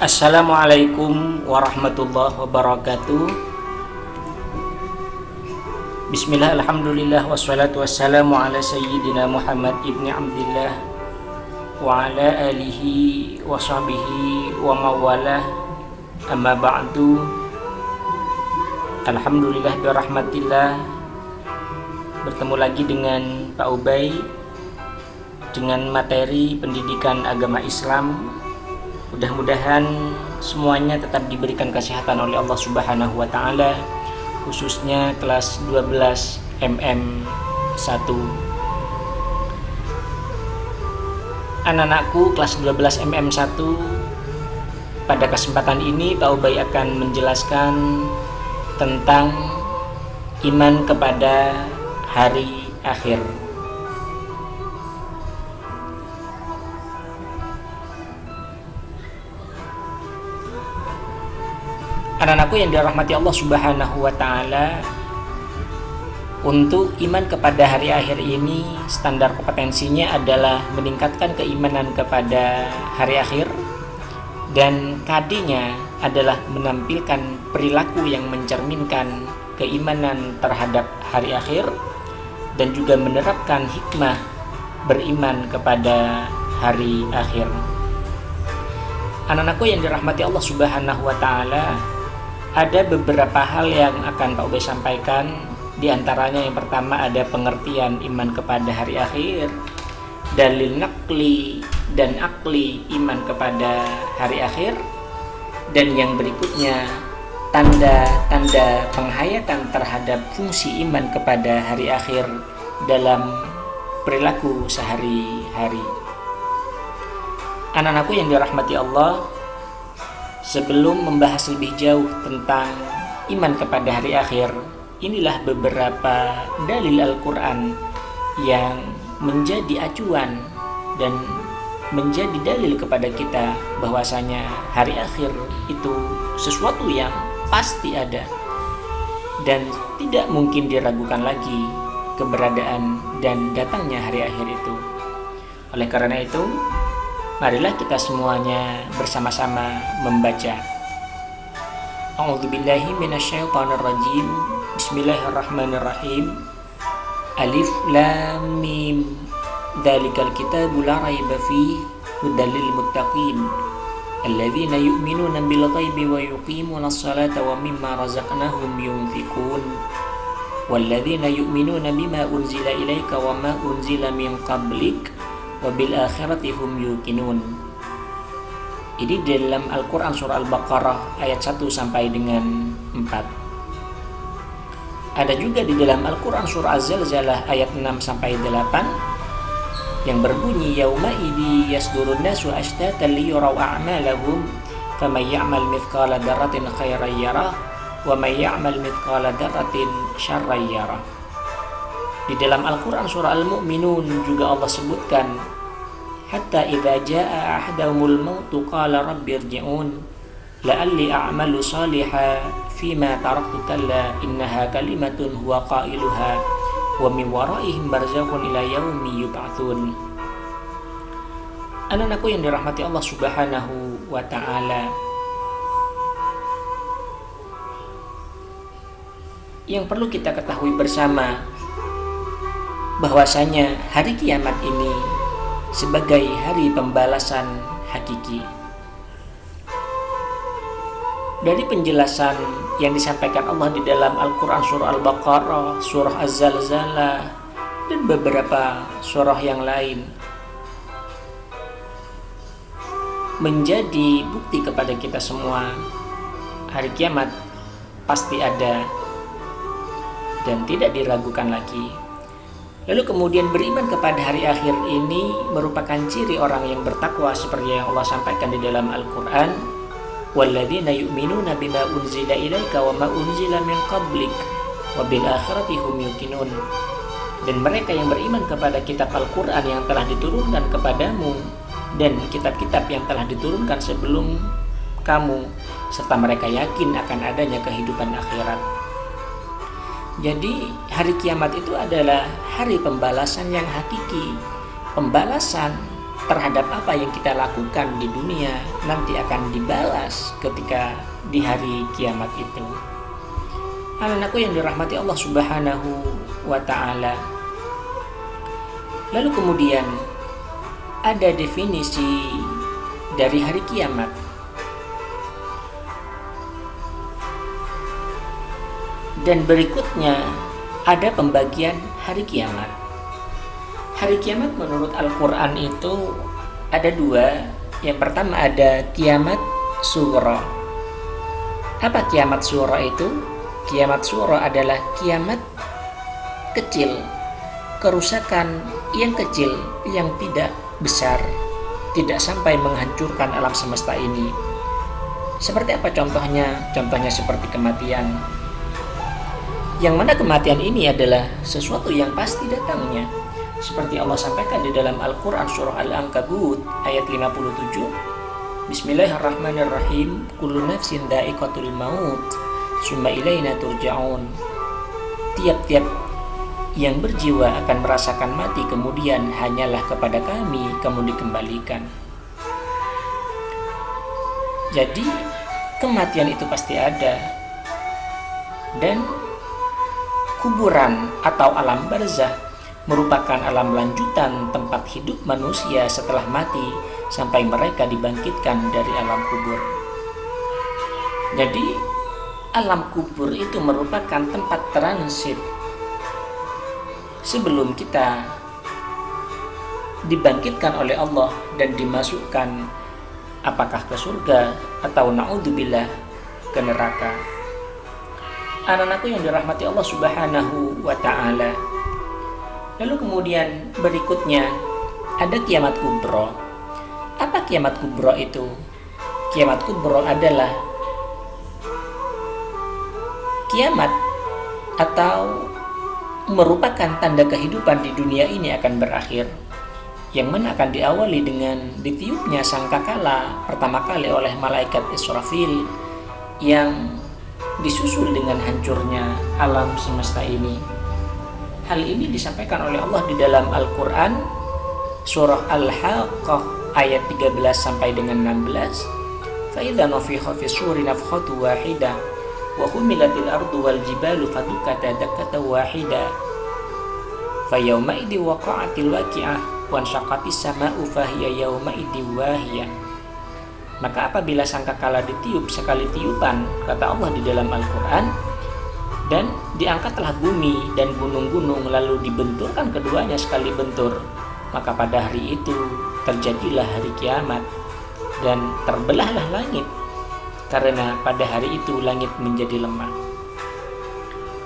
Assalamualaikum warahmatullahi wabarakatuh. Bismillah, alhamdulillah, wassalatu wassalamu ala sayyidina Muhammad ibni Abdillah wa ala alihi wa sahbihi wa mawalah, amma ba'du. Alhamdulillah birahmatillah, bertemu lagi dengan Pak Ubay dengan materi pendidikan agama Islam. Mudah-mudahan semuanya tetap diberikan kesehatan oleh Allah Subhanahu wa taala, khususnya kelas 12 MM1. Anak-anakku kelas 12 MM1, pada kesempatan ini Pak Ubay akan menjelaskan tentang iman kepada hari akhir. Anak-anakku yang dirahmati Allah Subhanahu wa taala, untuk iman kepada hari akhir ini standar kompetensinya adalah meningkatkan keimanan kepada hari akhir, dan KD-nya adalah menampilkan perilaku yang mencerminkan keimanan terhadap hari akhir dan juga menerapkan hikmah beriman kepada hari akhir. Anak-anakku yang dirahmati Allah Subhanahu wa taala, ada beberapa hal yang akan Pak Ubay sampaikan. Di antaranya yang pertama ada pengertian iman kepada hari akhir, dalil nakli dan akli iman kepada hari akhir, dan yang berikutnya tanda-tanda penghayatan terhadap fungsi iman kepada hari akhir dalam perilaku sehari-hari. Anak-anakku yang dirahmati Allah, sebelum membahas lebih jauh tentang iman kepada hari akhir, inilah beberapa dalil Al-Quran yang menjadi acuan dan menjadi dalil kepada kita bahwasanya hari akhir itu sesuatu yang pasti ada dan tidak mungkin diragukan lagi keberadaan dan datangnya hari akhir itu. Oleh karena itu, marilah kita semuanya bersama-sama membaca. A'udzubillahi minasyaitonirrajim. Bismillahirrahmanirrahim. Alif lam mim. Dzalikal kitabu la raiba fihi hudan lil muttaqin alladzina yu'minuna bil ghaibi wa yuqimuna as-salata wa mimma razaqnahum yunfiqun walladzina yu'minuna bima unzila ilaika wa ma unzila min qablik wabil akhirati hum yuqinun. Ini dalam Al-Quran surah Al-Baqarah ayat 1 sampai dengan 4. Ada juga di dalam Al-Quran surah Az-Zalzalah ayat 6 sampai 8 yang berbunyi, yauma idzi yasdurun nasu ashtatan liyuraw a'malahum faman ya'mal mithqala dzarratin khairan yarah wa man ya'mal mithqala dzarratin syarran yarah. Di dalam Al-Quran surah Al-Mu'minun juga Allah sebutkan, hatta idza jaa ahadahumul mautu qala rabbi irji'un la'alli a'malu salihan fima taraktu kalla innaha kalimatun huwa qailuha wa min waraihim barzakhun ila yaumi yub'atsun. Anak-anakku yang dirahmati Allah Subhanahu wa taala, yang perlu kita ketahui bersama bahwasanya hari kiamat ini sebagai hari pembalasan hakiki. Dari penjelasan yang disampaikan Allah di dalam Al-Quran surah Al-Baqarah, surah Az-Zalzalah, dan beberapa surah yang lain, menjadi bukti kepada kita semua hari kiamat pasti ada dan tidak diragukan lagi. Lalu kemudian beriman kepada hari akhir ini merupakan ciri orang yang bertakwa seperti yang Allah sampaikan di dalam Al-Quran, walladzina yu'minuna bima unzila ilaika wa ma unzila min qablik wa bil akhirati hum yuqinun. Dan mereka yang beriman kepada kitab Al-Quran yang telah diturunkan kepadamu dan kitab-kitab yang telah diturunkan sebelum kamu, serta mereka yakin akan adanya kehidupan akhirat. Jadi hari kiamat itu adalah hari pembalasan yang hakiki, pembalasan terhadap apa yang kita lakukan di dunia nanti akan dibalas ketika di hari kiamat itu. Anak-anakku yang dirahmati Allah Subhanahu wa ta'ala. Lalu kemudian ada definisi dari hari kiamat. Dan berikutnya ada pembagian hari kiamat. Hari kiamat menurut Al-Quran itu ada dua. Yang pertama ada kiamat sugro. Apa kiamat sugro itu? Kiamat sugro adalah kiamat kecil, kerusakan yang kecil, yang tidak besar, tidak sampai menghancurkan alam semesta ini. Seperti apa contohnya? Contohnya seperti kematian. Yang mana kematian ini adalah sesuatu yang pasti datangnya. Seperti Allah sampaikan di dalam Al-Quran surah Al-Ankabut ayat 57. Bismillahirrahmanirrahim. Kullu nafsin dha'iqatul maut, summa ilaina turja'un. Tiap-tiap yang berjiwa akan merasakan mati, kemudian hanyalah kepada kami kamu dikembalikan. Jadi kematian itu pasti ada. Dan kuburan atau alam barzah merupakan alam lanjutan tempat hidup manusia setelah mati sampai mereka dibangkitkan dari alam kubur. Jadi alam kubur itu merupakan tempat transit sebelum kita dibangkitkan oleh Allah dan dimasukkan apakah ke surga atau na'udzubillah ke neraka. Anak-anakku yang dirahmati Allah Subhanahu wa ta'ala. Lalu kemudian berikutnya ada kiamat kubro. Apa kiamat kubro itu? Kiamat kubro adalah kiamat atau merupakan tanda kehidupan di dunia ini akan berakhir, yang mana akan diawali dengan ditiupnya sangkakala pertama kali oleh malaikat Israfil, yang disusul dengan hancurnya alam semesta ini. Hal ini disampaikan oleh Allah di dalam Al-Quran surah Al-Haqqah ayat 13 sampai dengan 16. فَإِذَا نُفِخَ فِي الصُّورِ نَفْخَةٌ وَاحِدَةٌ وَحُمِلَتِ الْأَرْضُ وَالْجِبَالُ فَدُكَّتَا دَكَّةً وَاحِدَةً فَيَوْمَئِذٍ وَقَعَتِ الْوَاقِعَةُ وَانشَقَّتِ السَّمَاءُ فَهِيَ يَوْمَئِذٍ وَاهِيَةٌ. Maka apabila sangkakala ditiup sekali tiupan, kata Allah di dalam Al-Quran, dan diangkatlah bumi dan gunung-gunung lalu dibenturkan keduanya sekali bentur, maka pada hari itu terjadilah hari kiamat dan terbelahlah langit, karena pada hari itu langit menjadi lemah.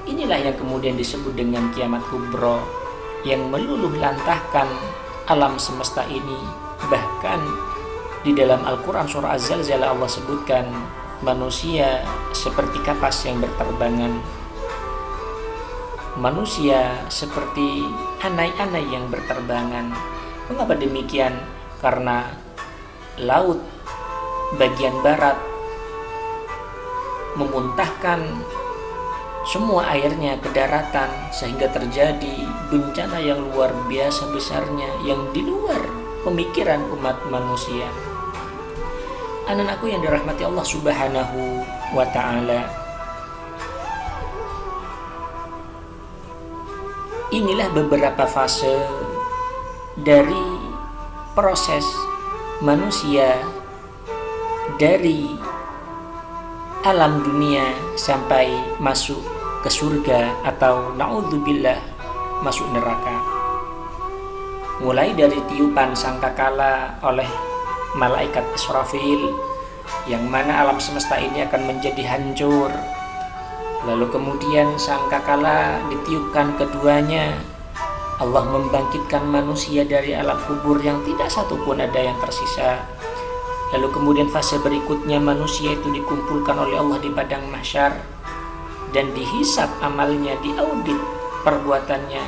Inilah yang kemudian disebut dengan kiamat kubro, yang meluluh lantahkan alam semesta ini. Bahkan di dalam Al-Quran surah Az-Zalzalah Allah sebutkan manusia seperti kapas yang berterbangan, manusia seperti anai-anai yang berterbangan. Mengapa demikian? Karena laut bagian barat memuntahkan semua airnya ke daratan, sehingga terjadi bencana yang luar biasa besarnya, yang di luar pemikiran umat manusia. Anak-anakku yang dirahmati Allah Subhanahu wa ta'ala, inilah beberapa fase dari proses manusia dari alam dunia sampai masuk ke surga atau na'udzubillah masuk neraka. Mulai dari tiupan sangkakala oleh malaikat Israfil, yang mana alam semesta ini akan menjadi hancur. Lalu kemudian sangkakala ditiupkan keduanya, Allah membangkitkan manusia dari alam kubur yang tidak satupun ada yang tersisa. Lalu kemudian fase berikutnya manusia itu dikumpulkan oleh Allah di padang mahsyar dan dihisab amalnya, diaudit perbuatannya.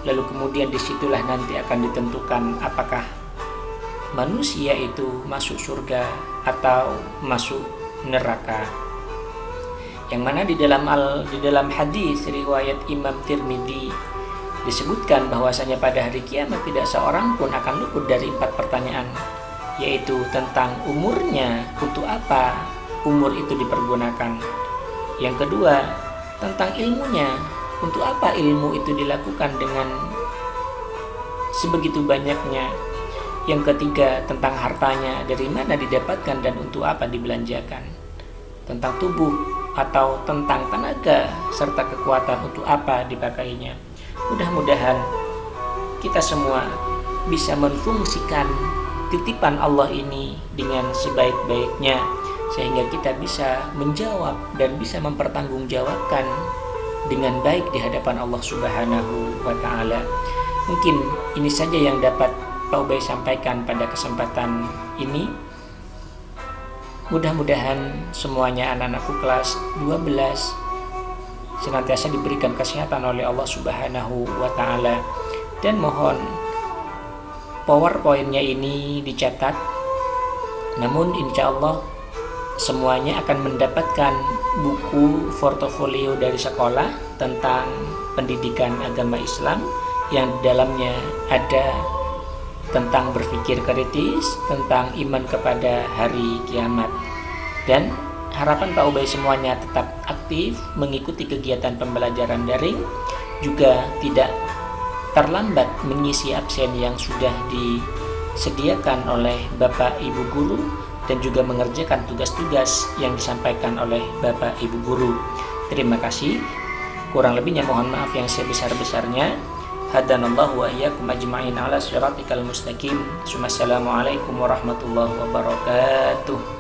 Lalu kemudian disitulah nanti akan ditentukan apakah manusia itu masuk surga atau masuk neraka. Yang mana di dalam hadis riwayat Imam Tirmidzi, disebutkan bahwasanya pada hari kiamat tidak seorang pun akan luput dari 4 pertanyaan, yaitu tentang umurnya, untuk apa umur itu dipergunakan. Yang kedua, tentang ilmunya, untuk apa ilmu itu dilakukan dengan sebegitu banyaknya. Yang ketiga, tentang hartanya, dari mana didapatkan dan untuk apa dibelanjakan. Tentang tubuh atau tentang tenaga serta kekuatan, untuk apa dipakainya. Mudah-mudahan kita semua bisa memfungsikan titipan Allah ini dengan sebaik-baiknya, sehingga kita bisa menjawab dan bisa mempertanggungjawabkan dengan baik di hadapan Allah Subhanahu wa Ta'ala. Mungkin ini saja yang dapat Pak Ubay sampaikan pada kesempatan ini. Mudah-mudahan semuanya anak-anakku kelas 12 senantiasa diberikan kesehatan oleh Allah Subhanahu wa Ta'ala. Dan mohon PowerPoint-nya ini dicatat, namun insya Allah semuanya akan mendapatkan buku portofolio dari sekolah tentang pendidikan agama Islam, yang di dalamnya ada tentang berpikir kritis, tentang iman kepada hari kiamat. Dan harapan Pak Ubay semuanya tetap aktif mengikuti kegiatan pembelajaran daring, juga tidak terlambat mengisi absen yang sudah disediakan oleh Bapak Ibu Guru, dan juga mengerjakan tugas-tugas yang disampaikan oleh Bapak Ibu Guru. Terima kasih. Kurang lebihnya mohon maaf yang sebesar-besarnya. Hadanallahu wa iyyakum ajma'in ala siratikal mustaqim. Assalamualaikum warahmatullahi wabarakatuh.